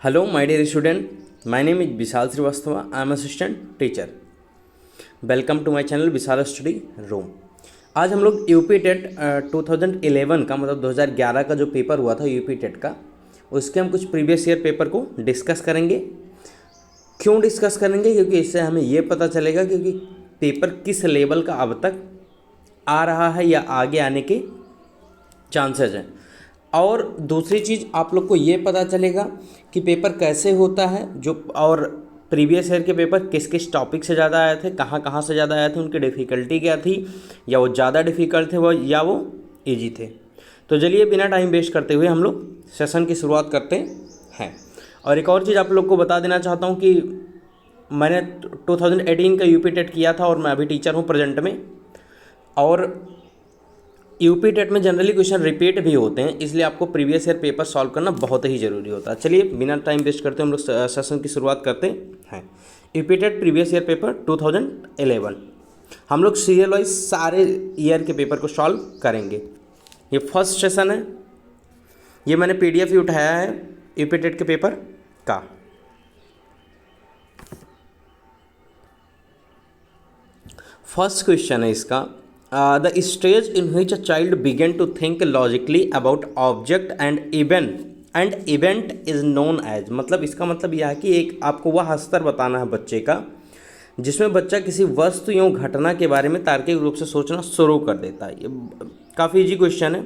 Hello, my dear student. My name is Vishal Srivastava. I am assistant teacher. Welcome to my channel Vishal study room. आज हम लोग UP TET 2011 का मतलब 2011 का जो पेपर हुआ था यूपी टेट का, उसके हम कुछ प्रीवियस ईयर पेपर को डिस्कस करेंगे। क्यों डिस्कस करेंगे? क्योंकि इससे हमें ये पता चलेगा क्योंकि पेपर किस लेवल का अब तक आ रहा है या आगे आने के चांसेस हैं। और दूसरी चीज़ आप लोग को ये पता चलेगा कि पेपर कैसे होता है जो, और प्रीवियस ईयर के पेपर किस किस टॉपिक से ज़्यादा आए थे, कहाँ कहाँ से ज़्यादा आए थे, उनकी डिफ़िकल्टी क्या थी, या वो ज़्यादा डिफ़िकल्ट थे वो या वो इजी थे। तो चलिए बिना टाइम वेस्ट करते हुए हम लोग सेशन की शुरुआत करते हैं। और एक और चीज़ आप लोग को बता देना चाहता हूँ कि मैंने 2018 का यूपी टेट किया था और मैं अभी टीचर हूँ प्रेजेंट में। और यूपी टेट में जनरली क्वेश्चन रिपीट भी होते हैं, इसलिए आपको प्रीवियस ईयर पेपर सॉल्व करना बहुत ही ज़रूरी होता है। चलिए बिना टाइम वेस्ट करते हम लोग सेशन की शुरुआत करते हैं। UP TET previous year paper 2011 हम लोग सीरियल वाइज सारे ईयर के पेपर को सॉल्व करेंगे। ये फर्स्ट सेशन है, ये मैंने PDF ही उठाया है यूपी टेट के पेपर का। फर्स्ट क्वेश्चन है इसका, the stage in which a child began to think logically about object and event is known as, मतलब इसका मतलब यह है कि एक आपको वह स्तर बताना है बच्चे का जिसमें बच्चा किसी वस्तु या घटना के बारे में तार्किक रूप से सोचना शुरू कर देता है। ये काफ़ी इजी क्वेश्चन है।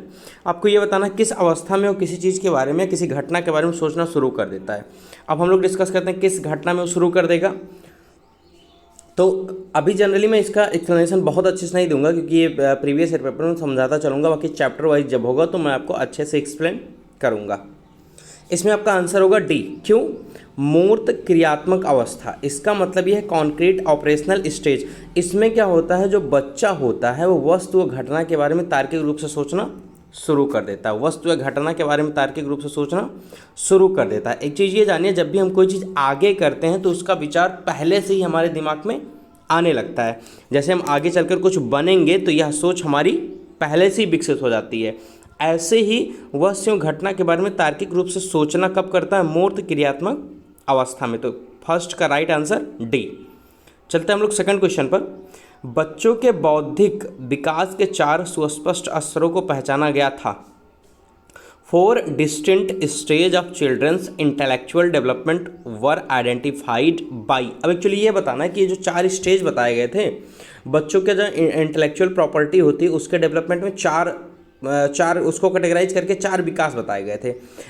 आपको ये बताना है किस अवस्था में वो किसी चीज़ के बारे में, किसी घटना के बारे में सोचना शुरू कर देता है। अब हम लोग डिस्कस करते हैं किस घटना में वो शुरू कर देगा। तो अभी जनरली मैं इसका एक्सप्लेनेशन बहुत अच्छे से नहीं दूंगा क्योंकि ये प्रीवियस ईयर पेपर में समझाता चलूँगा, बाकी चैप्टर वाइज जब होगा तो मैं आपको अच्छे से एक्सप्लेन करूँगा। इसमें आपका आंसर होगा डी। क्यों? मूर्त क्रियात्मक अवस्था, इसका मतलब ये है कॉन्क्रीट ऑपरेशनल स्टेज। इसमें क्या होता है, जो बच्चा होता है वो वस्तु व घटना के बारे में तार्किक रूप से सोचना शुरू कर देता है। वस्तु या घटना के बारे में तार्किक रूप से सोचना शुरू कर देता है। एक चीज़ ये जानिए, जब भी हम कोई चीज़ आगे करते हैं तो उसका विचार पहले से ही हमारे दिमाग में आने लगता है। जैसे हम आगे चलकर कुछ बनेंगे तो यह सोच हमारी पहले से ही विकसित हो जाती है। ऐसे ही वस्तु घटना के बारे में तार्किक रूप से सोचना कब करता है? मूर्त क्रियात्मक अवस्था में। तो फर्स्ट का राइट आंसर डी। चलते हैं हम लोग सेकंड क्वेश्चन पर। बच्चों के बौद्धिक विकास के 4 सुस्पष्ट स्तरों को पहचाना गया था। 4 distinct stage of children's intellectual development were identified by. अब एक्चुअली ये बताना है कि ये जो 4 स्टेज बताए गए थे बच्चों के, जो इंटेलेक्चुअल प्रॉपर्टी होती है उसके डेवलपमेंट में चार उसको कैटेगराइज करके 4 विकास बताए गए थे।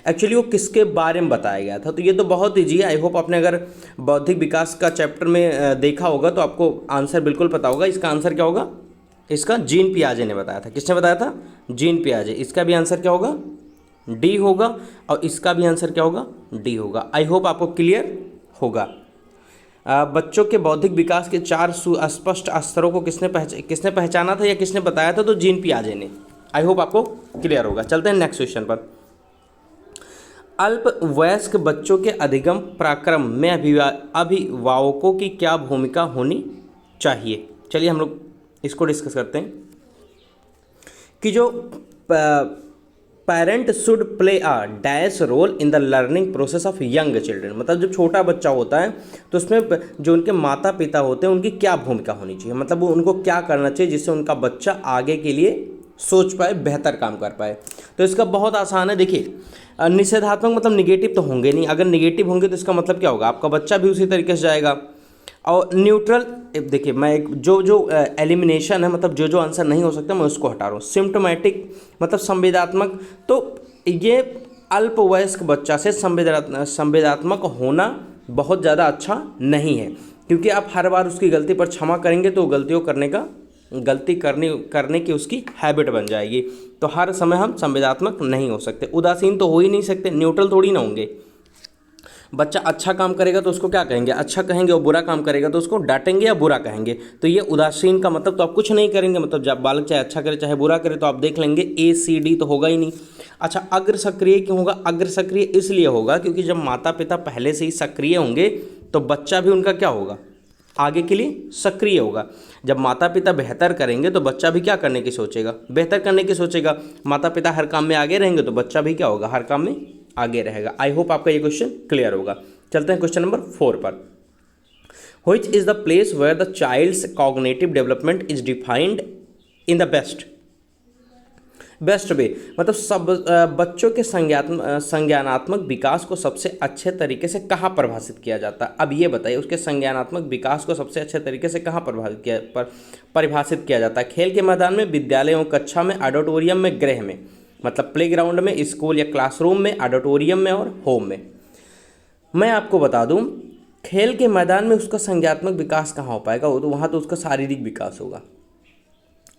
एक्चुअली वो किसके बारे में बताया गया था? तो ये तो बहुत ईजी है। आई होप आपने अगर बौद्धिक विकास का चैप्टर में देखा होगा तो आपको आंसर बिल्कुल पता होगा। इसका आंसर क्या होगा? इसका जीन पियाजे ने बताया था। किसने बताया था? जीन पियाजे। इसका भी आंसर क्या होगा? डी होगा। और इसका भी आंसर क्या होगा? डी होगा। आई होप आपको क्लियर होगा। बच्चों के बौद्धिक विकास के 4 सुस्पष्ट स्तरों को किसने पहचाना था या किसने बताया था? तो जीन पियाजे ने। आई होप आपको क्लियर होगा। चलते हैं नेक्स्ट क्वेश्चन पर। अल्प वयस्क बच्चों के अधिगम पराक्रम में अभिभावकों की क्या भूमिका होनी चाहिए? चलिए हम लोग इसको डिस्कस करते हैं कि जो parent should play a dash role in the learning process of young children. मतलब जब छोटा बच्चा होता है तो उसमें जो उनके माता पिता होते हैं उनकी क्या भूमिका होनी चाहिए, मतलब वो उनको क्या करना चाहिए जिससे उनका बच्चा आगे के लिए सोच पाए, बेहतर काम कर पाए। तो इसका बहुत आसान है। देखिए निषेधात्मक मतलब निगेटिव तो होंगे नहीं। अगर निगेटिव होंगे तो इसका मतलब क्या होगा? आपका बच्चा भी उसी तरीके से जाएगा। और न्यूट्रल, देखिए मैं एक जो एलिमिनेशन है, मतलब जो आंसर नहीं हो सकता मैं उसको हटा रहा हूँ। सिम्टोमेटिक मतलब संवेदनात्मक, तो ये अल्पवयस्क बच्चा से संवेदनात्मक होना बहुत ज़्यादा अच्छा नहीं है क्योंकि आप हर बार उसकी गलती पर क्षमा करेंगे तो गलती करने की उसकी हैबिट बन जाएगी। तो हर समय हम संवेदनात्मक नहीं हो सकते, उदासीन तो हो ही नहीं सकते, न्यूट्रल थोड़ी ना होंगे। बच्चा अच्छा काम करेगा तो उसको क्या कहेंगे? अच्छा कहेंगे, और बुरा काम करेगा तो उसको डांटेंगे या बुरा कहेंगे। तो ये उदासीन का मतलब तो आप कुछ नहीं करेंगे, मतलब जब बालक चाहे अच्छा करे चाहे बुरा करे तो आप देख लेंगे ACD तो होगा ही नहीं। अच्छा, अग्र सक्रिय क्यों होगा? अग्र सक्रिय इसलिए होगा क्योंकि जब माता पिता पहले से ही सक्रिय होंगे तो बच्चा भी उनका क्या होगा? आगे के लिए सक्रिय होगा। जब माता पिता बेहतर करेंगे तो बच्चा भी क्या करने की सोचेगा? बेहतर करने की सोचेगा। माता पिता हर काम में आगे रहेंगे तो बच्चा भी क्या होगा? हर काम में आगे रहेगा। आई होप आपका ये क्वेश्चन क्लियर होगा। चलते हैं क्वेश्चन नंबर 4 पर। Which is the place where the child's cognitive development is defined in the best way, मतलब सब बच्चों के संज्ञानात्मक विकास को सबसे अच्छे तरीके से कहाँ परिभाषित किया जाता है। अब ये बताइए उसके संज्ञानात्मक विकास को सबसे अच्छे तरीके से कहाँ परिभाषित किया जाता है। खेल के मैदान में, विद्यालयों, कक्षा में, ऑडिटोरियम में, गृह में, मतलब प्लेग्राउंड में, स्कूल या क्लासरूम में, ऑडिटोरियम में और होम में। मैं आपको बता दूं, खेल के मैदान में उसका संज्ञानात्मक विकास कहाँ हो पाएगा, वो तो वहाँ तो उसका शारीरिक विकास होगा।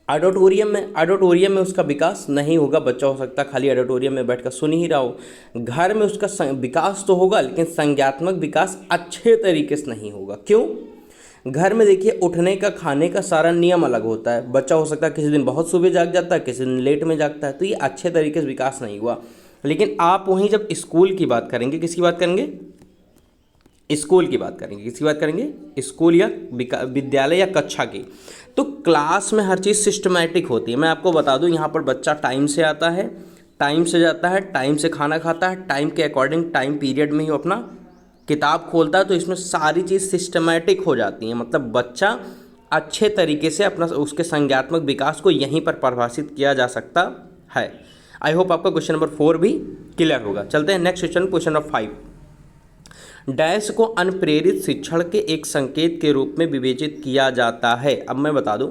ऑडिटोरियम में उसका विकास नहीं होगा, बच्चा हो सकता खाली ऑडिटोरियम में बैठकर सुन ही रहा हो। घर में उसका विकास तो होगा लेकिन संज्ञानात्मक विकास अच्छे तरीके से नहीं होगा। क्यों? घर में देखिए उठने का, खाने का सारा नियम अलग होता है। बच्चा हो सकता है किसी दिन बहुत सुबह जाग जाता है, किसी दिन लेट में जागता है, तो ये अच्छे तरीके से विकास नहीं हुआ। लेकिन आप वहीं जब स्कूल की बात करेंगे, किसकी बात करेंगे? स्कूल की बात करेंगे। किसकी बात करेंगे? स्कूल या विद्यालय या कक्षा की। तो क्लास में हर चीज़ सिस्टमैटिक होती है। मैं आपको बता दूं, यहाँ पर बच्चा टाइम से आता है, टाइम से जाता है, टाइम से खाना खाता है, टाइम के अकॉर्डिंग टाइम पीरियड में ही अपना किताब खोलता है। तो इसमें सारी चीज़ सिस्टमैटिक हो जाती है, मतलब बच्चा अच्छे तरीके से अपना उसके संज्ञानात्मक विकास को यहीं पर परिभाषित किया जा सकता है। आई होप आपका क्वेश्चन नंबर 4 भी क्लियर होगा। चलते हैं next question, question number 5। Dash को अनप्रेरित शिक्षण के एक संकेत के रूप में विवेचित किया जाता है। अब मैं बता दूं,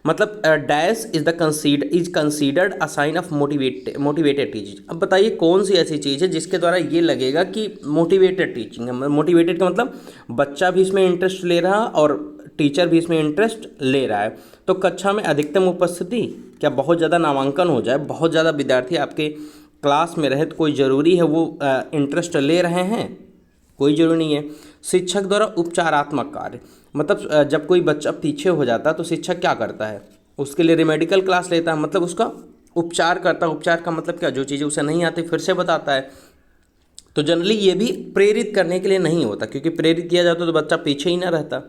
मतलब dash is considered a sign of motivated teaching. अब बताइए कौन सी ऐसी चीज़ है जिसके द्वारा ये लगेगा कि मोटिवेटेड टीचिंग है। मोटिवेटेड का मतलब बच्चा भी इसमें इंटरेस्ट ले रहा और टीचर भी इसमें इंटरेस्ट ले रहा है। तो कक्षा में अधिकतम उपस्थिति, क्या बहुत ज़्यादा नामांकन हो जाए, बहुत ज़्यादा विद्यार्थी आपके क्लास में रहे तो कोई ज़रूरी है वो इंटरेस्ट ले रहे हैं? कोई जरूरी नहीं है। शिक्षक द्वारा उपचारात्मक कार्य, मतलब जब कोई बच्चा पीछे हो जाता है तो शिक्षक क्या करता है? उसके लिए रेमेडिकल क्लास लेता है, मतलब उसका उपचार करता है। उपचार का मतलब क्या? जो चीज़ें उसे नहीं आती फिर से बताता है। तो जनरली ये भी प्रेरित करने के लिए नहीं होता, क्योंकि प्रेरित किया जाता तो बच्चा पीछे ही ना रहता।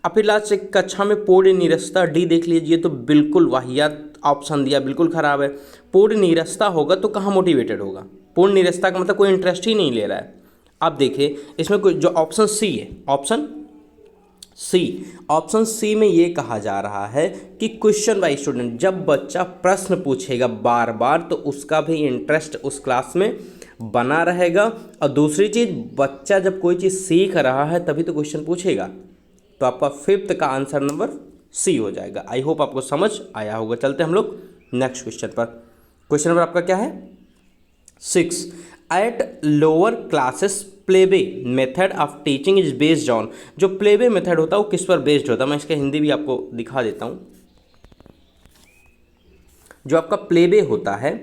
अब फिर लास्ट से कक्षा में पूर्ण नीरसता, डी देख लीजिए, तो बिल्कुल वाहियात ऑप्शन दिया, बिल्कुल ख़राब है। पूर्ण नीरसता होगा तो कहाँ मोटिवेटेड होगा? पूर्ण नीरसता का मतलब कोई इंटरेस्ट ही नहीं ले रहा है। आप देखिए इसमें कोई जो ऑप्शन सी है, ऑप्शन सी में ये कहा जा रहा है कि क्वेश्चन बाय स्टूडेंट, जब बच्चा प्रश्न पूछेगा बार बार तो उसका भी इंटरेस्ट उस क्लास में बना रहेगा। और दूसरी चीज़, बच्चा जब कोई चीज़ सीख रहा है तभी तो क्वेश्चन पूछेगा। तो आपका 5th का आंसर नंबर सी हो जाएगा। आई होप आपको समझ आया होगा। चलते हम लोग नेक्स्ट क्वेश्चन पर। क्वेश्चन नंबर आपका क्या है? 6। At lower classes play way method of teaching is based on. जो प्लेबे मेथड होता है वो किस पर बेस्ड होता है? मैं इसका हिंदी भी आपको दिखा देता हूँ। जो आपका प्लेबे होता है,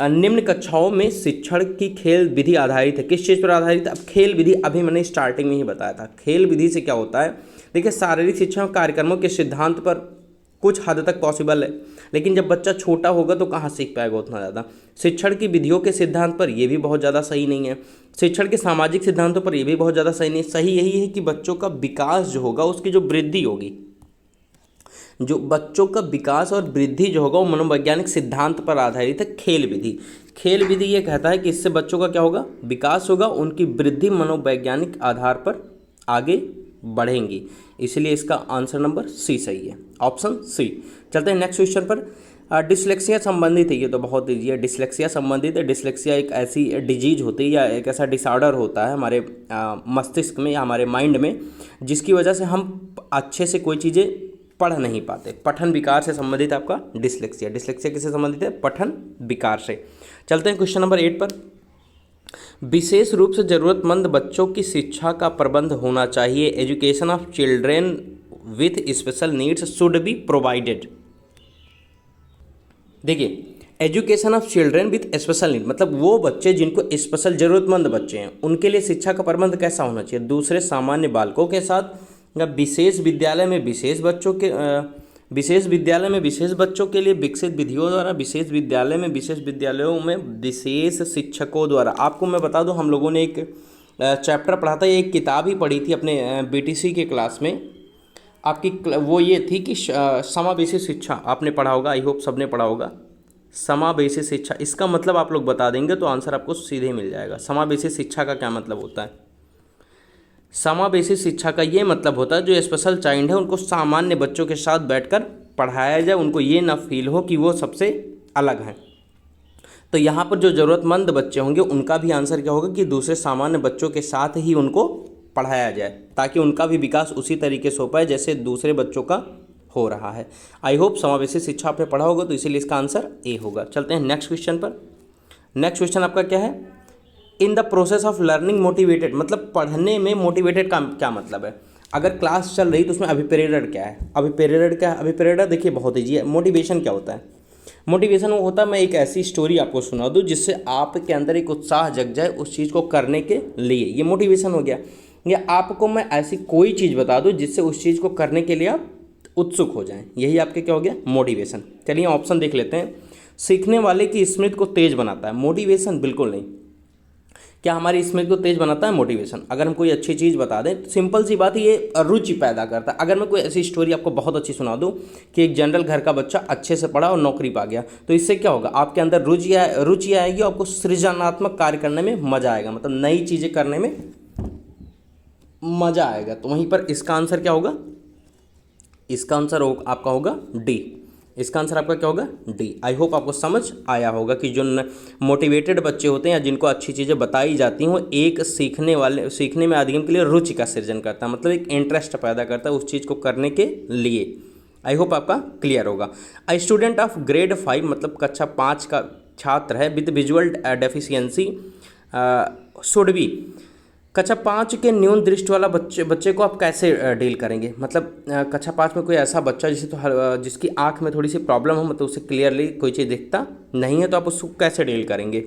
निम्न कक्षाओं में शिक्षण की खेल विधि आधारित है। किस चीज़ पर आधारित है? अब खेल विधि अभी मैंने स्टार्टिंग में ही बताया था। खेल विधि से क्या होता है? देखिए, शारीरिक शिक्षण कार्यक्रमों के सिद्धांत पर कुछ हद तक पॉसिबल है, लेकिन जब बच्चा छोटा होगा तो कहाँ सीख पाएगा उतना ज़्यादा। शिक्षण की विधियों के सिद्धांत पर ये भी बहुत ज़्यादा सही नहीं है। शिक्षण के सामाजिक सिद्धांतों पर ये भी बहुत ज़्यादा सही नहीं है। सही यही है कि बच्चों का विकास जो होगा, उसकी जो वृद्धि होगी, जो बच्चों का विकास और वृद्धि जो होगा वो मनोवैज्ञानिक सिद्धांत पर आधारित है। खेल विधि, खेल विधि ये कहता है कि इससे बच्चों का क्या होगा? विकास होगा, उनकी वृद्धि मनोवैज्ञानिक आधार पर आगे बढ़ेंगी। इसलिए इसका आंसर नंबर सी सही है, ऑप्शन सी। चलते हैं नेक्स्ट क्वेश्चन पर। डिसलेक्सिया संबंधित है, ये तो बहुत ईजी है। डिसलेक्सिया संबंधित है। डिसलेक्सिया एक ऐसी डिजीज होती है या एक ऐसा डिसऑर्डर होता है हमारे मस्तिष्क में या हमारे माइंड में, जिसकी वजह से हम अच्छे से कोई चीज़ें पढ़ नहीं पाते। पठन विकार से संबंधित आपका डिसलेक्सिया। डिसलेक्सिया किससे संबंधित है? पठन विकार से। चलते हैं क्वेश्चन नंबर 8 पर। विशेष रूप से ज़रूरतमंद बच्चों की शिक्षा का प्रबंध होना चाहिए। Education of children with special needs should be provided. देखिए, education of children with special need मतलब वो बच्चे जिनको स्पेशल ज़रूरतमंद बच्चे हैं, उनके लिए शिक्षा का प्रबंध कैसा होना चाहिए? दूसरे सामान्य बालकों के साथ, या विशेष विद्यालय में विशेष बच्चों के विशेष विद्यालय में विशेष बच्चों के लिए विकसित विधियों द्वारा, विशेष विद्यालय में विशेष विद्यालयों में विशेष शिक्षकों द्वारा। आपको मैं बता दूं, हम लोगों ने एक चैप्टर पढ़ा था, एक किताब ही पढ़ी थी अपने बीटीसी के क्लास में। आपकी वो ये थी कि समावेशी शिक्षा, आपने पढ़ा होगा, आई होप सबने पढ़ा होगा। समावेशी शिक्षा, इसका मतलब आप लोग बता देंगे तो आंसर आपको सीधे मिल जाएगा। समावेशी शिक्षा का क्या मतलब होता है? समावेशी शिक्षा का ये मतलब होता है जो स्पेशल चाइल्ड है उनको सामान्य बच्चों के साथ बैठकर पढ़ाया जाए, उनको ये ना फील हो कि वो सबसे अलग हैं। तो यहाँ पर जो ज़रूरतमंद बच्चे होंगे उनका भी आंसर क्या होगा कि दूसरे सामान्य बच्चों के साथ ही उनको पढ़ाया जाए, ताकि उनका भी विकास उसी तरीके से हो पाए जैसे दूसरे बच्चों का हो रहा है। आई होप समावेशी शिक्षा आपने पढ़ा होगा, तो इसीलिए इसका आंसर ए होगा। चलते हैं नेक्स्ट क्वेश्चन पर। नेक्स्ट क्वेश्चन आपका क्या है? In the process of learning motivated, मतलब पढ़ने में मोटिवेटेड का क्या मतलब है? अगर क्लास चल रही तो उसमें अभिप्रेरण क्या है? अभिप्रेरण क्या है? अभिप्रेरण देखिए बहुत ईजी है। मोटिवेशन क्या होता है? मोटिवेशन वो होता है, मैं एक ऐसी स्टोरी आपको सुना दूँ जिससे आपके अंदर एक उत्साह जग जाए उस चीज़ को करने के लिए, ये मोटिवेशन हो गया। या आपको मैं ऐसी कोई चीज़ बता दूँ जिससे उस चीज़ को करने के लिए आप उत्सुक हो जाएं, यही आपके क्या हो गया? मोटिवेशन। चलिए ऑप्शन देख लेते हैं। सीखने वाले की स्मृति को तेज बनाता है, मोटिवेशन बिल्कुल नहीं। क्या हमारी स्मृति को तेज बनाता है? मोटिवेशन। अगर हम कोई अच्छी चीज़ बता दें तो सिंपल सी बात है, ये रुचि पैदा करता है। अगर मैं कोई ऐसी स्टोरी आपको बहुत अच्छी सुना दूं कि एक जनरल घर का बच्चा अच्छे से पढ़ा और नौकरी पा गया, तो इससे क्या होगा? आपके अंदर रुचि आएगी और आपको सृजनात्मक कार्य करने में मजा आएगा, मतलब नई चीज़ें करने में मजा आएगा। तो वहीं पर इसका आंसर क्या होगा? इसका आंसर आपका होगा डी। इसका आंसर आपका क्या होगा? डी। आई होप आपको समझ आया होगा कि जो मोटिवेटेड बच्चे होते हैं या जिनको अच्छी चीज़ें बताई जाती हैं वो एक सीखने में आदमी के लिए रुचि का सृजन करता है, मतलब एक इंटरेस्ट पैदा करता है उस चीज़ को करने के लिए। आई होप आपका क्लियर होगा। अ स्टूडेंट ऑफ ग्रेड 5, मतलब कक्षा 5 का छात्र है with visual deficiency should be, कक्षा 5 के न्यून दृष्टि वाला बच्चे को आप कैसे डील करेंगे? मतलब कक्षा 5 में कोई ऐसा बच्चा जिसकी आंख में थोड़ी सी प्रॉब्लम हो, मतलब उसे क्लियरली कोई चीज़ दिखता नहीं है, तो आप उसको कैसे डील करेंगे?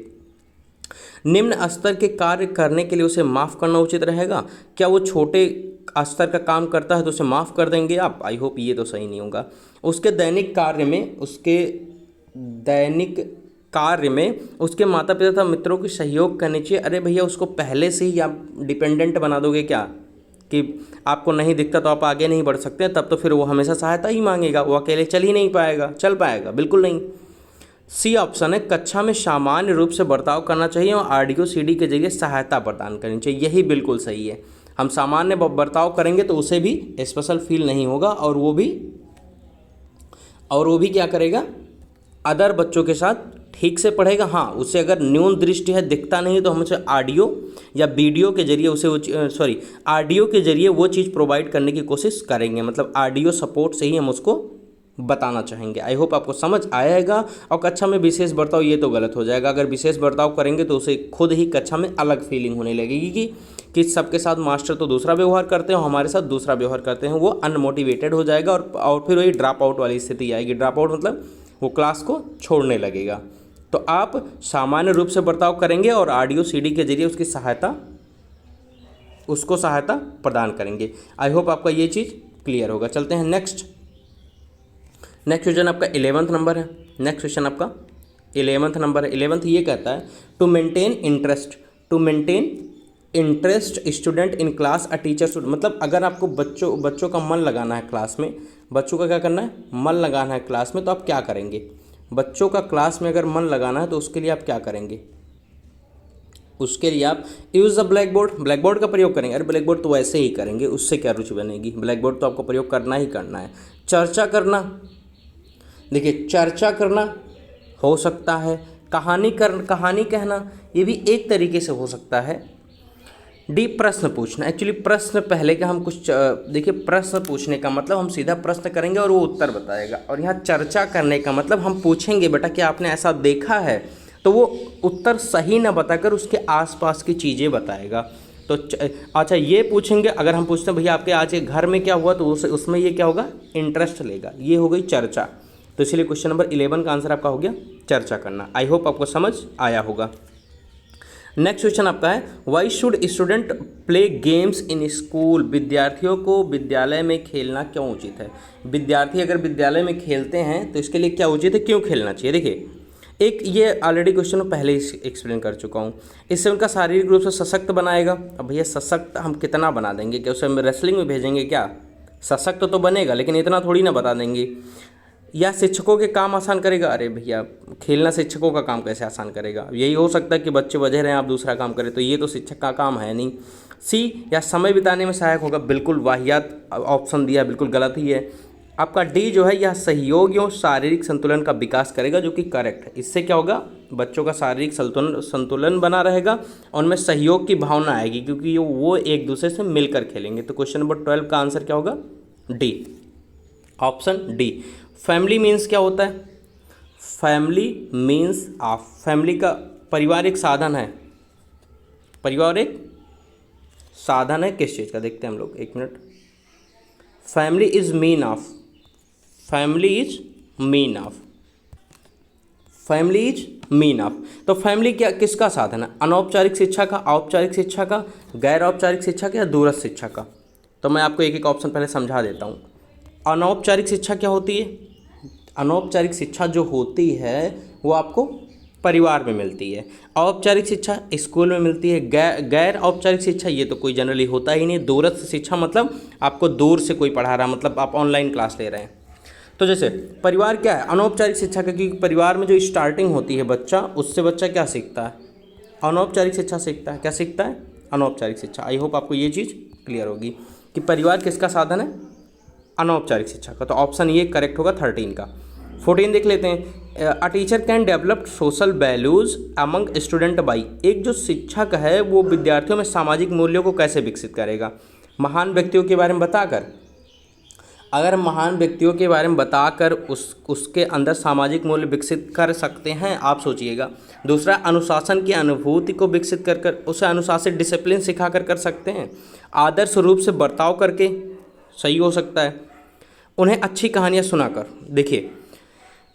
निम्न स्तर के कार्य करने के लिए उसे माफ़ करना उचित रहेगा? क्या वो छोटे स्तर का काम करता है तो उसे माफ़ कर देंगे आप? आई होप ये तो सही नहीं होगा। उसके दैनिक कार्य में उसके माता पिता तथा मित्रों की सहयोग करनी चाहिए। अरे भैया, उसको पहले से ही आप डिपेंडेंट बना दोगे क्या कि आपको नहीं दिखता तो आप आगे नहीं बढ़ सकते? तब तो फिर वो हमेशा सहायता ही मांगेगा, वो अकेले चल ही नहीं पाएगा, चल पाएगा? बिल्कुल नहीं। सी ऑप्शन है, कक्षा में सामान्य रूप से बर्ताव करना चाहिए और आरडीओ सीडी के जरिए सहायता प्रदान करनी चाहिए। यही बिल्कुल सही है। हम सामान्य बर्ताव करेंगे तो उसे भी स्पेशल फील नहीं होगा और वो भी क्या करेगा? अदर बच्चों के साथ ठीक से पढ़ेगा। हाँ, उसे अगर न्यून दृष्टि है, दिखता नहीं, तो हम उसे ऑडियो या वीडियो के जरिए ऑडियो के जरिए वो चीज़ प्रोवाइड करने की कोशिश करेंगे, मतलब ऑडियो सपोर्ट से ही हम उसको बताना चाहेंगे। आई होप आपको समझ आएगा। और कक्षा में विशेष बर्ताव, ये तो गलत हो जाएगा। अगर विशेष बर्ताव करेंगे तो उसे खुद ही कक्षा में अलग फीलिंग होने लगेगी कि सबके साथ मास्टर तो दूसरा व्यवहार करते हैं, हमारे साथ दूसरा व्यवहार करते हैं, वो अनमोटिवेटेड हो जाएगा और फिर वही ड्रॉप आउट वाली स्थिति आएगी। ड्रॉप आउट मतलब वो क्लास को छोड़ने लगेगा। तो आप सामान्य रूप से बर्ताव करेंगे और ऑडियो सीडी के जरिए उसको सहायता प्रदान करेंगे। आई होप आपका ये चीज़ क्लियर होगा। चलते हैं नेक्स्ट क्वेश्चन आपका 11th नंबर है। नेक्स्ट क्वेश्चन आपका 11th नंबर है। 11th ये कहता है to maintain interest student in class a teacher should, मतलब अगर आपको बच्चों का मन लगाना है क्लास में, बच्चों का क्या करना है? मन लगाना है क्लास में, तो आप क्या करेंगे? बच्चों का क्लास में अगर मन लगाना है तो उसके लिए आप क्या करेंगे? उसके लिए आप यूज़ द ब्लैक बोर्ड का प्रयोग करेंगे। अरे ब्लैक बोर्ड तो वैसे ही करेंगे, उससे क्या रुचि बनेगी? ब्लैक बोर्ड तो आपको प्रयोग करना ही करना है। चर्चा करना, देखिए चर्चा करना हो सकता है, कहानी कहना, ये भी एक तरीके से हो सकता है। डी, प्रश्न पूछना। एक्चुअली प्रश्न पहले का हम कुछ देखिए, प्रश्न पूछने का मतलब हम सीधा प्रश्न करेंगे और वो उत्तर बताएगा, और यहाँ चर्चा करने का मतलब हम पूछेंगे बेटा क्या आपने ऐसा देखा है, तो वो उत्तर सही ना बताकर उसके आसपास की चीज़ें बताएगा। तो अच्छा ये पूछेंगे, अगर हम पूछते हैं भैया आपके आज के घर में क्या हुआ, तो उसमें ये क्या होगा? इंटरेस्ट लेगा। ये हो गई चर्चा। तो इसलिए क्वेश्चन नंबर 11 का आंसर आपका हो गया चर्चा करना। आई होप आपको समझ आया होगा। नेक्स्ट क्वेश्चन आपका है why should student play games in school, विद्यार्थियों को विद्यालय में खेलना क्यों उचित है? विद्यार्थी अगर विद्यालय में खेलते हैं तो इसके लिए क्या उचित है, क्यों खेलना चाहिए? देखिए, एक ये ऑलरेडी क्वेश्चन पहले ही एक्सप्लेन कर चुका हूँ। इससे उनका शारीरिक रूप से सशक्त बनाएगा। अब भैया सशक्त हम कितना बना देंगे? क्या उसे हम रेसलिंग में भेजेंगे क्या? सशक्त तो बनेगा, लेकिन इतना थोड़ी ना बता देंगे। या शिक्षकों के काम आसान करेगा? अरे भैया, खेलना शिक्षकों का काम कैसे आसान करेगा? यही हो सकता है कि बच्चे बजे रहें आप दूसरा काम करें, तो ये तो शिक्षक का काम है नहीं। सी, या समय बिताने में सहायक होगा? बिल्कुल वाहियात ऑप्शन दिया, बिल्कुल गलत ही है। आपका डी जो है, यह सहयोग एवं शारीरिक संतुलन का विकास करेगा, जो कि करेक्ट है। इससे क्या होगा? बच्चों का शारीरिक संतुलन बना रहेगा और उनमें सहयोग की भावना आएगी, क्योंकि वो एक दूसरे से मिलकर खेलेंगे। तो क्वेश्चन नंबर 12 का आंसर क्या होगा? D, option D. Family means क्या होता है? फैमिली मीन्स ऑफ, फैमिली का परिवार एक साधन है। परिवार एक साधन है किस चीज़ का? देखते हैं हम लोग, एक minute. Family is mean of, family is mean of, family is mean of. तो फैमिली क्या किसका साधन है? अनौपचारिक शिक्षा का, औपचारिक शिक्षा का, गैर औपचारिक शिक्षा का, या दूरस्थ शिक्षा का? तो मैं आपको एक एक ऑप्शन पहले समझा देता हूँ। अनौपचारिक शिक्षा क्या होती है? अनौपचारिक शिक्षा जो होती है वो आपको परिवार में मिलती है। औपचारिक शिक्षा स्कूल में मिलती है। गैर औपचारिक शिक्षा ये तो कोई जनरली होता ही नहीं। दूरस्थ शिक्षा मतलब आपको दूर से कोई पढ़ा रहा, मतलब आप ऑनलाइन क्लास ले रहे हैं। तो जैसे परिवार क्या है? अनौपचारिक शिक्षा का, क्योंकि परिवार में जो स्टार्टिंग होती है बच्चा, उससे बच्चा क्या सीखता है? अनौपचारिक शिक्षा सीखता है। क्या सीखता है? अनौपचारिक शिक्षा। आई होप आपको ये चीज़ क्लियर होगी कि परिवार किसका साधन है? अनौपचारिक शिक्षा का। तो ऑप्शन ये करेक्ट होगा 13 का। 14 देख लेते हैं। A teacher can develop social values among student by, एक जो शिक्षक है वो विद्यार्थियों में सामाजिक मूल्यों को कैसे विकसित करेगा? महान व्यक्तियों के बारे में बताकर। अगर महान व्यक्तियों के बारे में बताकर उसके अंदर सामाजिक मूल्य विकसित कर सकते हैं, आप सोचिएगा। दूसरा, अनुशासन की अनुभूति को विकसित कर कर उसे अनुशासित डिसिप्लिन सिखा कर सकते हैं। आदर्श रूप से बर्ताव करके सही हो सकता है। उन्हें अच्छी कहानियाँ सुनाकर। देखिए,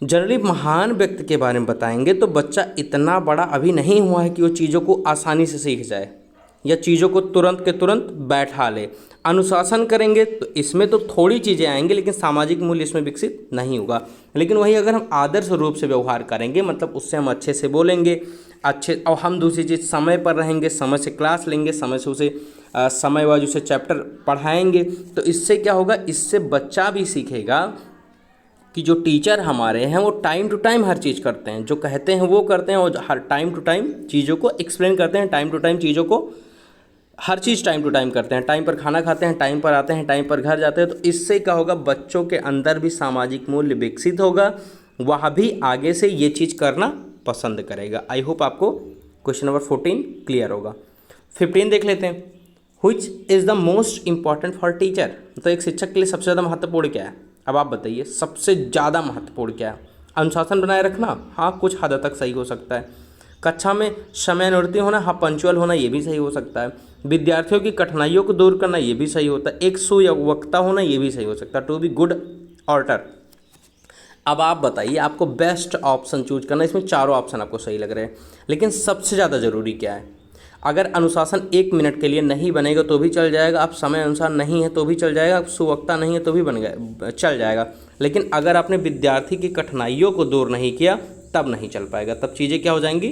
जनरली महान व्यक्ति के बारे में बताएंगे तो बच्चा इतना बड़ा अभी नहीं हुआ है कि वो चीज़ों को आसानी से सीख जाए या चीज़ों को तुरंत के तुरंत बैठा ले। अनुशासन करेंगे तो इसमें तो थोड़ी चीज़ें आएंगी, लेकिन सामाजिक मूल्य इसमें विकसित नहीं होगा। लेकिन वही अगर हम आदर्श रूप से व्यवहार करेंगे, मतलब उससे हम अच्छे से बोलेंगे, अच्छे, और हम दूसरी चीज़ समय पर रहेंगे, समय से क्लास लेंगे, समय से उसे समय वाइज उसे चैप्टर पढ़ाएंगे, तो इससे क्या होगा? इससे बच्चा भी सीखेगा कि जो टीचर हमारे हैं वो टाइम टू टाइम हर चीज़ करते हैं, जो कहते हैं वो करते हैं, और हर टाइम टू टाइम चीज़ों को एक्सप्लेन करते हैं, टाइम टू टाइम चीज़ों को, हर चीज़ टाइम टू टाइम करते हैं, टाइम पर खाना खाते हैं, टाइम पर आते हैं, टाइम पर घर जाते हैं। तो इससे क्या होगा? बच्चों के अंदर भी सामाजिक मूल्य विकसित होगा, वह भी आगे से ये चीज़ करना पसंद करेगा। आई होप आपको क्वेश्चन नंबर 14 क्लियर होगा। 15 देख लेते हैं। Which is the most important for teacher, तो एक शिक्षक के लिए सबसे ज़्यादा महत्वपूर्ण क्या है? अब आप बताइए, सबसे ज़्यादा महत्वपूर्ण क्या है? अनुशासन बनाए रखना, हाँ कुछ हद तक सही हो सकता है। कक्षा में समयानुवर्ती होना, हाँ पंक्चुअल होना, ये भी सही हो सकता है। विद्यार्थियों की कठिनाइयों को दूर करना, ये भी सही होता है। एक सुवक्ता होना, ये भी सही हो सकता है, टू बी गुड ऑर्टर। अब आप बताइए, आपको बेस्ट ऑप्शन चूज करना, इसमें चारों ऑप्शन आपको सही लग रहे हैं, लेकिन सबसे ज़्यादा ज़रूरी क्या है? अगर अनुशासन 1 मिनट के लिए नहीं बनेगा तो भी चल जाएगा, आप समय अनुसार नहीं है तो भी चल जाएगा, आप सुवक्ता नहीं है तो भी बन गया चल जाएगा, लेकिन अगर आपने विद्यार्थी की कठिनाइयों को दूर नहीं किया तब नहीं चल पाएगा, तब चीज़ें क्या हो जाएंगी?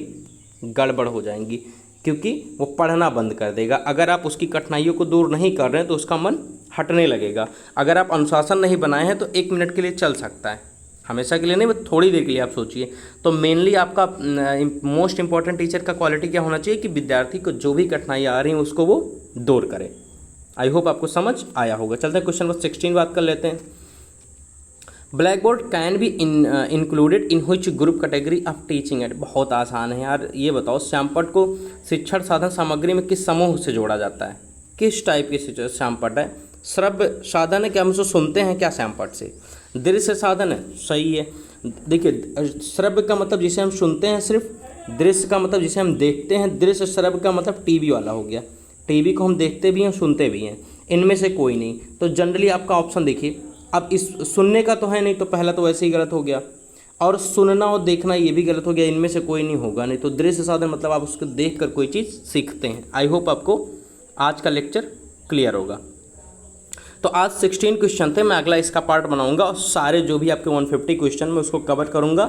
गड़बड़ हो जाएंगी, क्योंकि वो पढ़ना बंद कर देगा। अगर आप उसकी कठिनाइयों को दूर नहीं कर रहे हैं तो उसका मन हटने लगेगा। अगर आप अनुशासन नहीं बनाए हैं तो 1 मिनट के लिए चल सकता है, हमेशा के लिए नहीं, बस थोड़ी देर के लिए आप सोचिए। तो मेनली आपका मोस्ट इंपॉर्टेंट टीचर का क्वालिटी क्या होना चाहिए कि विद्यार्थी को जो भी कठिनाइयाँ आ रही हैं उसको वो दूर करे। आई होप आपको समझ आया होगा। चलते हैं क्वेश्चन नंबर 16 बात कर लेते हैं। Black board can be included in which group category of teaching add. बहुत आसान है यार, ये बताओ, श्यामपट्ट को शिक्षण साधन सामग्री में किस समूह से जोड़ा जाता है? किस टाइप की श्यामपट्ट है? श्रव्य साधन है क्या? हम उसको सुनते हैं क्या श्यामपट्ट से? दृश्य साधन है, सही है। देखिए, श्रव्य का मतलब जिसे हम सुनते हैं सिर्फ, दृश्य का मतलब जिसे हम देखते हैं, दृश्य श्रव्य का मतलब टीवी वाला हो गया, टीवी को हम देखते भी हैं सुनते भी हैं, इनमें से कोई नहीं। तो जनरली आपका ऑप्शन देखिए, अब इस सुनने का तो है नहीं, तो पहला तो वैसे ही गलत हो गया, और सुनना और देखना ये भी गलत हो गया, इनमें से कोई नहीं होगा। नहीं तो दृश्य साधन मतलब आप उसको देख कर कोई चीज़ सीखते हैं। आई होप आपको आज का लेक्चर क्लियर होगा। तो आज 16 क्वेश्चन थे, मैं अगला इसका पार्ट बनाऊंगा और सारे जो भी आपके 150 क्वेश्चन में उसको कवर करूंगा।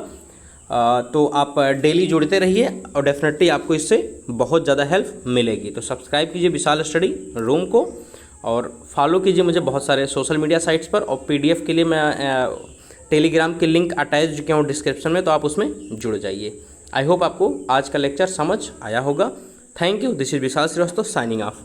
तो आप डेली जुड़ते रहिए और डेफिनेटली आपको इससे बहुत ज़्यादा हेल्प मिलेगी। तो सब्सक्राइब कीजिए विशाल स्टडी रूम को और फॉलो कीजिए मुझे बहुत सारे सोशल मीडिया साइट्स पर, और PDF के लिए मैं टेलीग्राम की लिंक अटैच किया हूँ डिस्क्रिप्शन में, तो आप उसमें जुड़ जाइए। आई होप आपको आज का लेक्चर समझ आया होगा। Thank you. This is Vishal Srivastava signing of.